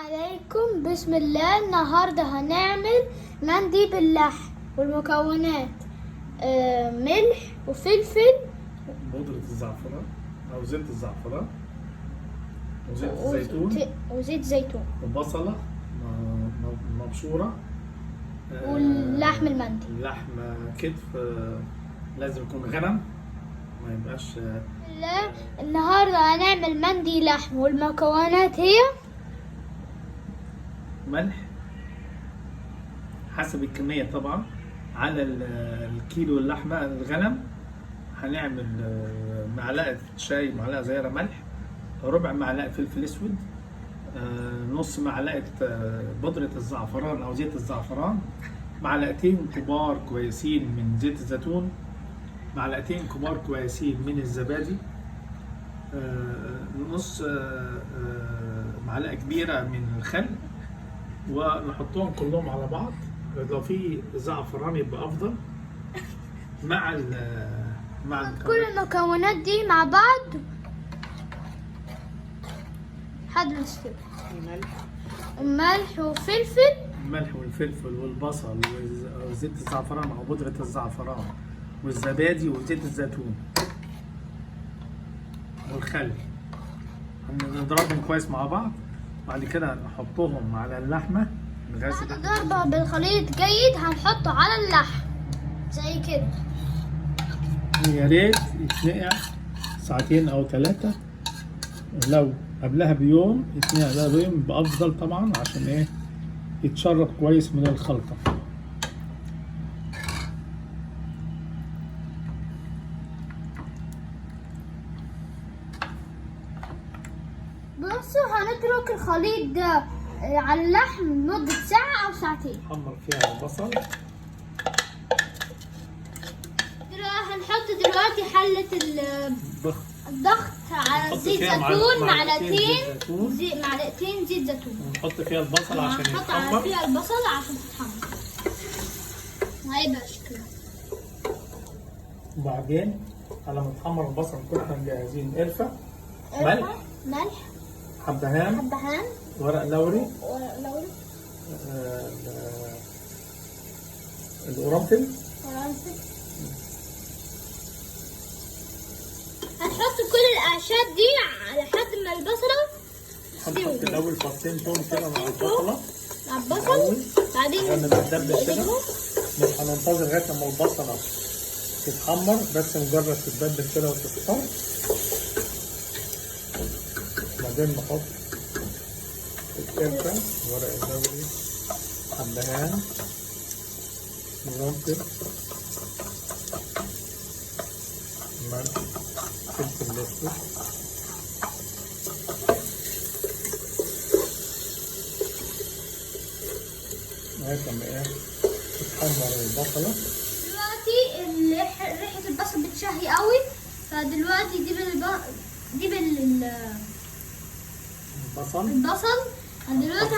عليكم، بسم الله. النهاردة هنعمل مندي باللحم، والمكونات ملح وفلفل، بودرة الزعفران أو زيت الزعفران وزيت الزيتون وزيت زيتون وبصلة مبشورة، واللحم المندي. اللحم كتف، لازم يكون غنم، ما يبقاش لا، النهاردة هنعمل مندي لحم، والمكونات هي ملح حسب الكمية طبعا على الكيلو اللحمة الغنم. هنعمل معلقة شاي، معلقة صغيرة ملح، ربع معلقة فلفل اسود، نص معلقة بودرة الزعفران أو زيت الزعفران، معلقتين كبار كويسين من زيت الزيتون، معلقتين كبار كويسين من الزبادي، نص معلقة كبيرة من الخل، ونحطهم كلهم على بعض. لو في زعفران يبقى أفضل مع كل المكونات دي مع بعض لحد ما تستوي. ملح وفلفل، الملح والفلفل والبصل وزيت الزعفران او بودرة الزعفران والزبادي وزيت الزيتون والخل، هنضربهم كويس مع بعض. بعد كده نحطهم على اللحمة بعد ضربة بالخليط جيد هنحطه على اللحم زي كده. يا ريت يتنقع ساعتين او 3، لو قبلها بيوم يتنقع قبلها بيوم يبقى افضل طبعا، عشان ايه؟ يتشرب كويس من الخلطة. بصوا، هنترك الخليط ده على اللحم لمدة ساعة أو ساعتين. نحمر فيها البصل. هنحط دلوقتي حلة الضغط على زيت زيتون، معلقتين زيت زيتون، ونحط فيها البصل عشان نحط فيها البصل عشان تتحمر وهيبقى شكلها. وبعدين على ما تحمر البصل نكون احنا مجهزين قرفة، ملح، حبهان، ورق لوري، القرنفل. هنحط كل الأعشاب دي لحد ما البصلة تستوي. هنحط الأول فصين توم كده مع البصلة، بعدين لما تتدبل كده مش هننتظر لغاية لما البصلة تتحمر، بس مجرد تتبدل كده وتصفر. بعدين نحط القرفة، ورق اللوري، حبهان، قرنفل، ملح، فلفل اسود، لغاية لما تتحمر البصلة. دلوقتي ريحة البصل بتشهي قوي، فدلوقتي جيب البصل. دلوقتي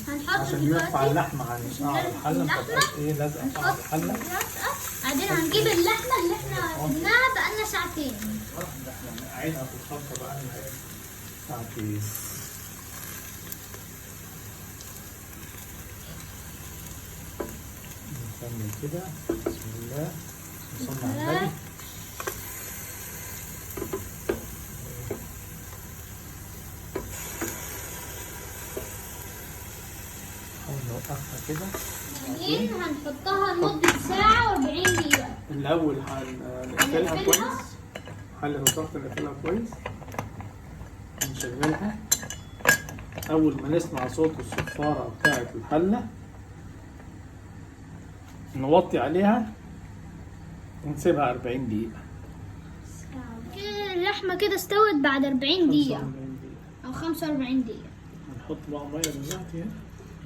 هنحط عشان يرفع اللحمة عن قعر الحلة، متبقاش لازقة في قعر الحلة. بعدين هنجيب اللحمة اللي احنا سبناها بقالنا ساعتين. احنا نقعينها في الخلطة بقالنا ساعتين. نكمل كده. بسم الله، نصلي على النبي. نوقفها كده. بعدين هنحطها لمدة ساعة و40 دقيقة. الأول هنقفلها كويس، حلة الضغط نقفلها كويس، نشغلها. أول ما نسمع صوت الصفارة بتاعة الحلة نوطي عليها ونسيبها 40 دقيقة. كده اللحمة كده استوت بعد 40 دقيقة أو 45 دقيقة. هنحط بقى مية دلوقتي،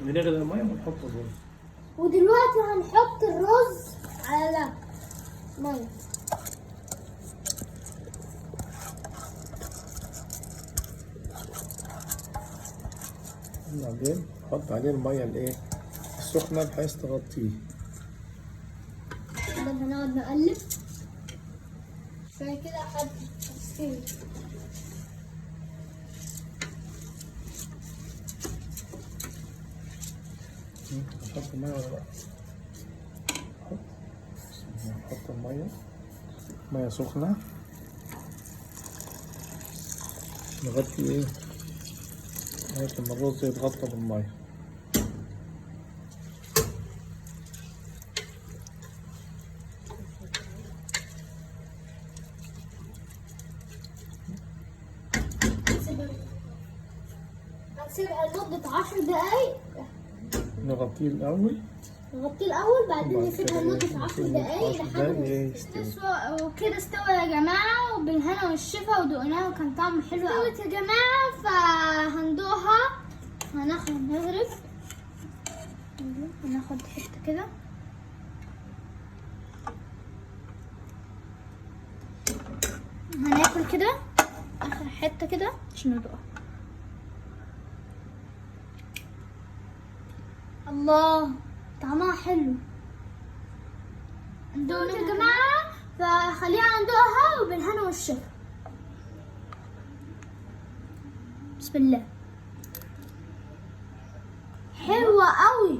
بنغلي المية ونحط الرز. ودلوقتي هنحط الرز على مية. بعدين نحط عليه المية السخنة بحيث تغطيه. هنقعد نقلب شوية كده لحد تستوي. نحط المية ولا لا؟ نحط المية، مية سخنة، نغطي ايه لغاية لما الرز يتغطى بالمية. هنسيبها لمدة 10 دقايق. نغطيه الأول، نغطيه الأول بعدين وبعد نسيبها كده لمدة 10 دقايق 10 دقايق لحد يستوي. تسوى. وكده استوى يا جماعة، وبالهنا والشفا، ودقناه وكان طعمه حلو أوي. استوت يا جماعة، فهندوقها. هناخد نغرب، هناخد حتة كده. هناكل كده آخر حتة كده عشان ندوقها. الله، طعمها حلو. ندوق يا جماعة، فخلينا ندوقها وبالهنا والشفا. بسم الله. حلوة قوي.